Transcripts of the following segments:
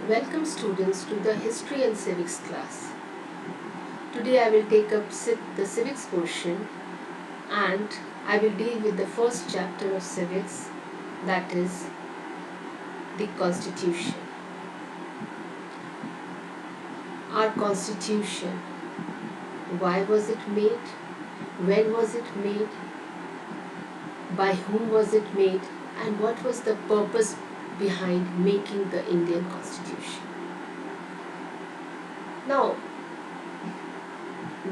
Welcome students to the History and Civics class. Today I will take up the Civics portion and I will deal with the first chapter of Civics, that is the Constitution. Our Constitution, why was it made? When was it made? By whom was it made? And what was the purpose behind making the Indian Constitution? Now,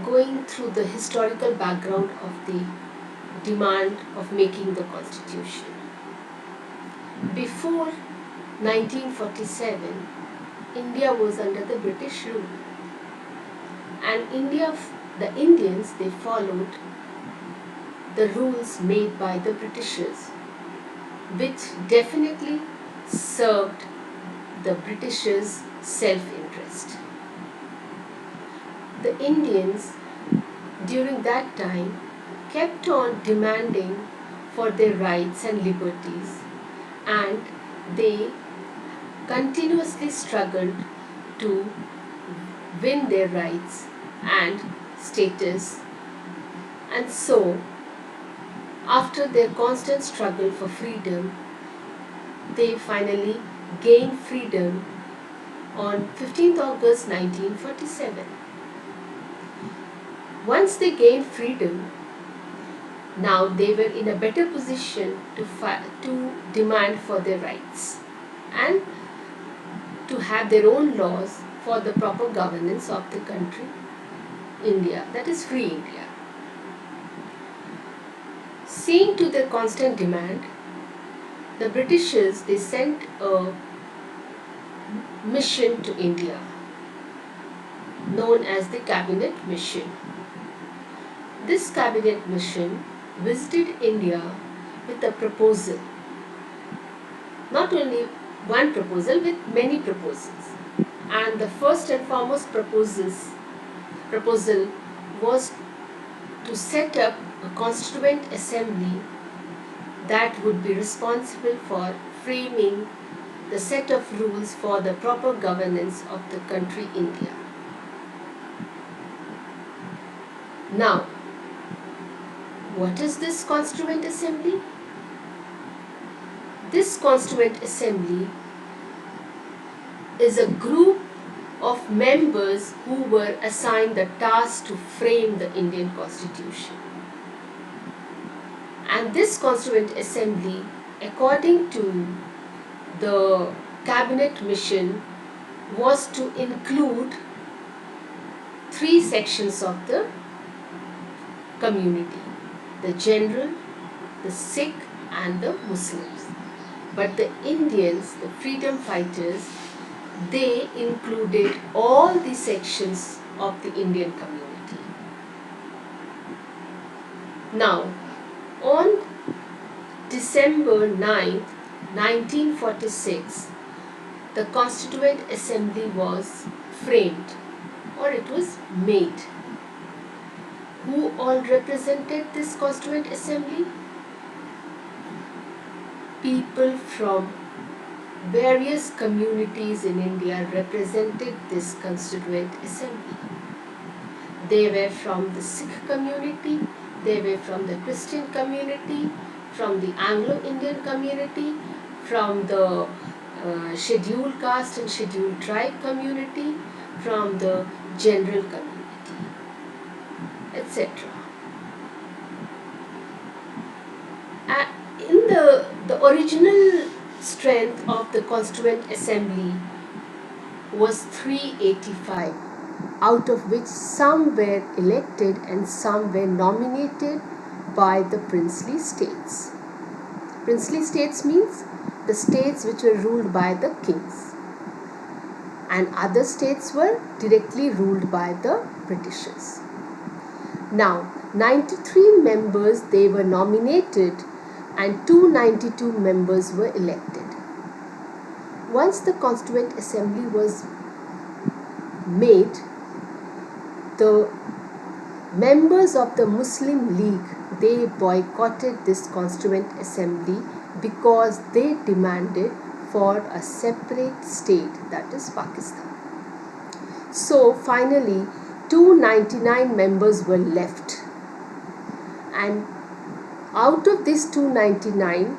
going through the historical background of the demand of making the Constitution. Before 1947, India was under the British rule, and the Indians, they followed the rules made by the Britishers, which definitely served the Britishers' self-interest. The Indians during that time kept on demanding for their rights and liberties, and they continuously struggled to win their rights and status. And so, after their constant struggle for freedom, they finally gained freedom on 15th August 1947. Once they gained freedom, now they were in a better position to demand for their rights and to have their own laws for the proper governance of the country, India, that is free India. Seeing to their constant demand, the Britishers, they sent a mission to India known as the Cabinet Mission. This Cabinet Mission visited India with a proposal, not only one proposal, with many proposals. And the first and foremost proposal was to set up a Constituent Assembly that would be responsible for framing the set of rules for the proper governance of the country India. Now, what is this Constituent Assembly? This Constituent Assembly is a group of members who were assigned the task to frame the Indian Constitution. And this Constituent Assembly, according to the Cabinet Mission, was to include three sections of the community: the general, the Sikh and the Muslims. But the Indians, the freedom fighters, they included all the sections of the Indian community. Now, on December 9th, 1946, the Constituent Assembly was framed, or it was made. Who all represented this Constituent Assembly? People from various communities in India represented this Constituent Assembly. They were from the Sikh community, they were from the Christian community, from the Anglo-Indian community, from the scheduled caste and scheduled tribe community, from the general community, etc. In the original strength of the Constituent Assembly was 385, out of which some were elected and some were nominated by the princely states. Princely states means the states which were ruled by the kings, and other states were directly ruled by the Britishers. Now, 93 members, they were nominated and 292 members were elected. Once the Constituent Assembly was made, the members of the Muslim League, they boycotted this Constituent Assembly because they demanded for a separate state, that is Pakistan. So finally 299 members were left, and out of these 299,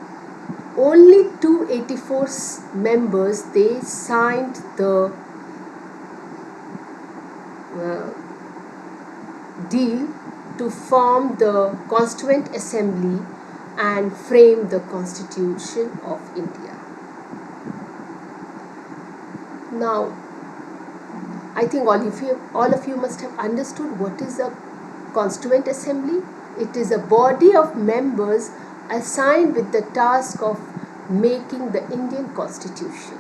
only 284 members, they signed the deal to form the Constituent Assembly and frame the Constitution of India. Now, I think all of you must have understood what is a Constituent Assembly. It is a body of members assigned with the task of making the Indian Constitution.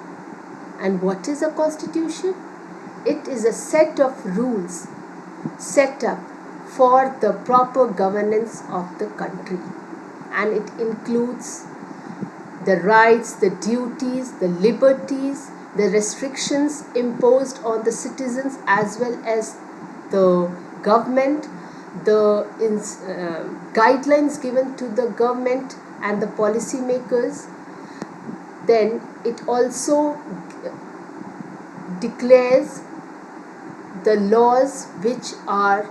And what is a Constitution? It is a set of rules set up for the proper governance of the country, and it includes the rights, the duties, the liberties, the restrictions imposed on the citizens as well as the government, the guidelines given to the government and the policy makers. Then it also declares the laws which are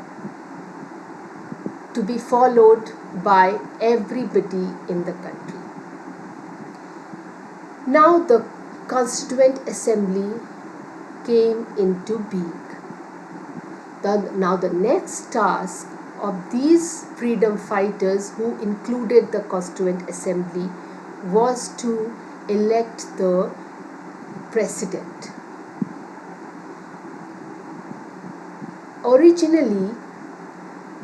to be followed by everybody in the country. Now the Constituent Assembly came into being. Now the next task of these freedom fighters who included the Constituent Assembly was to elect the president. Originally,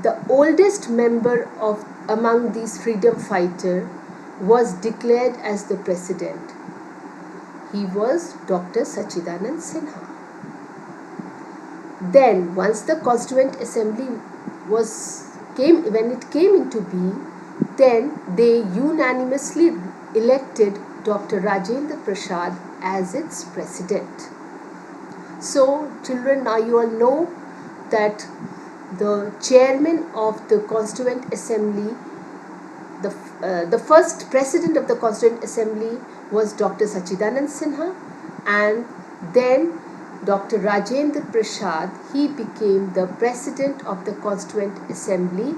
the oldest member among these freedom fighters was declared as the president. He was Dr. Sachidanand Sinha. Then, once the Constituent Assembly when it came into being, then they unanimously elected Dr. Rajendra Prasad as its president. So, children, now you all know that the chairman of the Constituent Assembly, the first president of the Constituent Assembly was Dr. Sachidanand Sinha, and then Dr. Rajendra Prasad, he became the president of the Constituent Assembly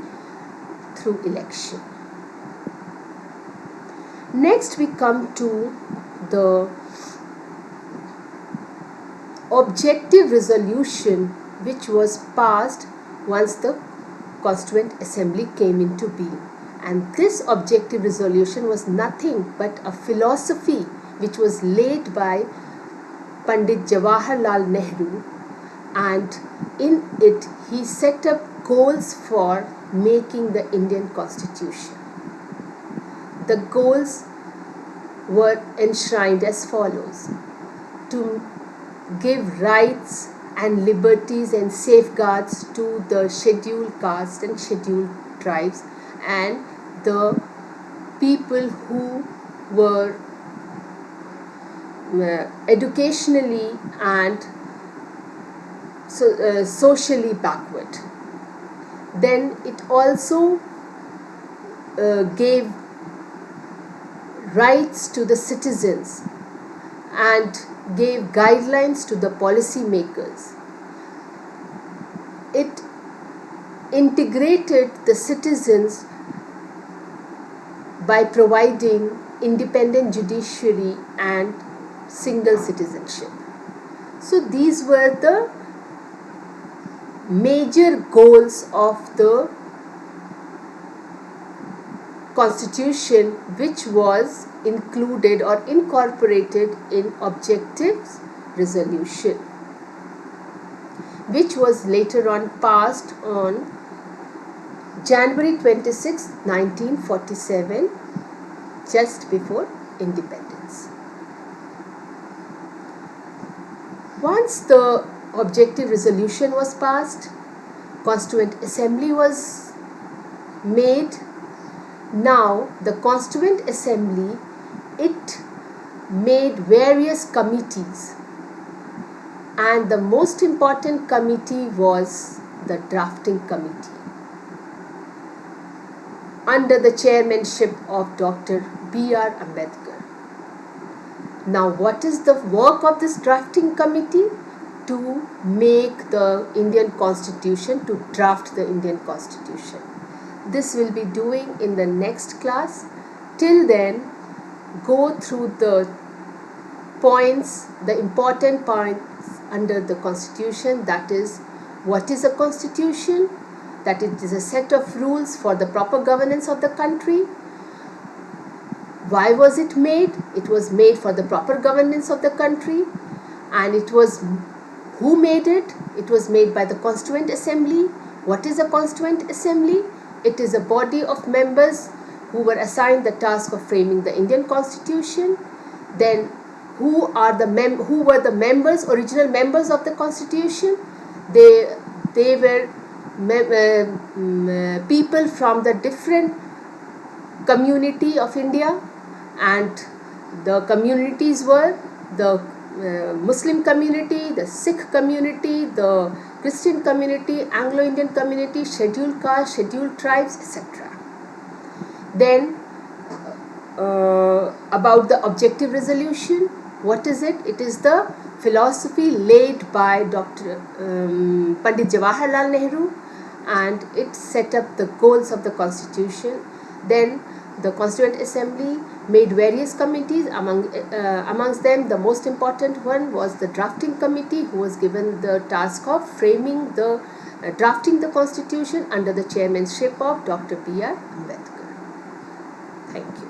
through election. Next we come to the objective resolution which was passed once the Constituent Assembly came into being. And this objective resolution was nothing but a philosophy which was laid by Pandit Jawaharlal Nehru, and in it he set up goals for making the Indian Constitution. The goals were enshrined as follows: to give rights and liberties and safeguards to the scheduled caste and scheduled tribes and the people who were educationally and socially backward. Then it also gave rights to the citizens and gave guidelines to the policy makers. It integrated the citizens by providing independent judiciary and single citizenship. So these were the major goals of the Constitution, which was included or incorporated in objectives resolution, which was later on passed on January 26, 1947, just before independence. Once the objective resolution was passed, Constituent Assembly was made. Now the Constituent Assembly, it made various committees, and the most important committee was the drafting committee under the chairmanship of Dr. B.R. Ambedkar. Now, what is the work of this drafting committee? To make the Indian Constitution, to draft the Indian Constitution. This will be doing in the next class. Till then, go through the points, the important points under the Constitution, that is, what is a Constitution? That it is a set of rules for the proper governance of the country. Why was it made? It was made for the proper governance of the country, and it was who made it? It was made by the Constituent Assembly. What is a Constituent Assembly? It is a body of members who were assigned the task of framing the Indian Constitution. Then who were the members, original members of the Constitution? They were people from the different community of India, and the communities were the Muslim community, the Sikh community, the Christian community, Anglo-Indian community, scheduled castes, scheduled tribes, etc. Then about the objective resolution, what is it? It is the philosophy laid by Dr. Pandit Jawaharlal Nehru, and it set up the goals of the Constitution. Then the Constituent Assembly made various committees. Amongst them, the most important one was the drafting committee, who was given the task of framing drafting the Constitution under the chairmanship of Dr. B.R. Ambedkar. Thank you.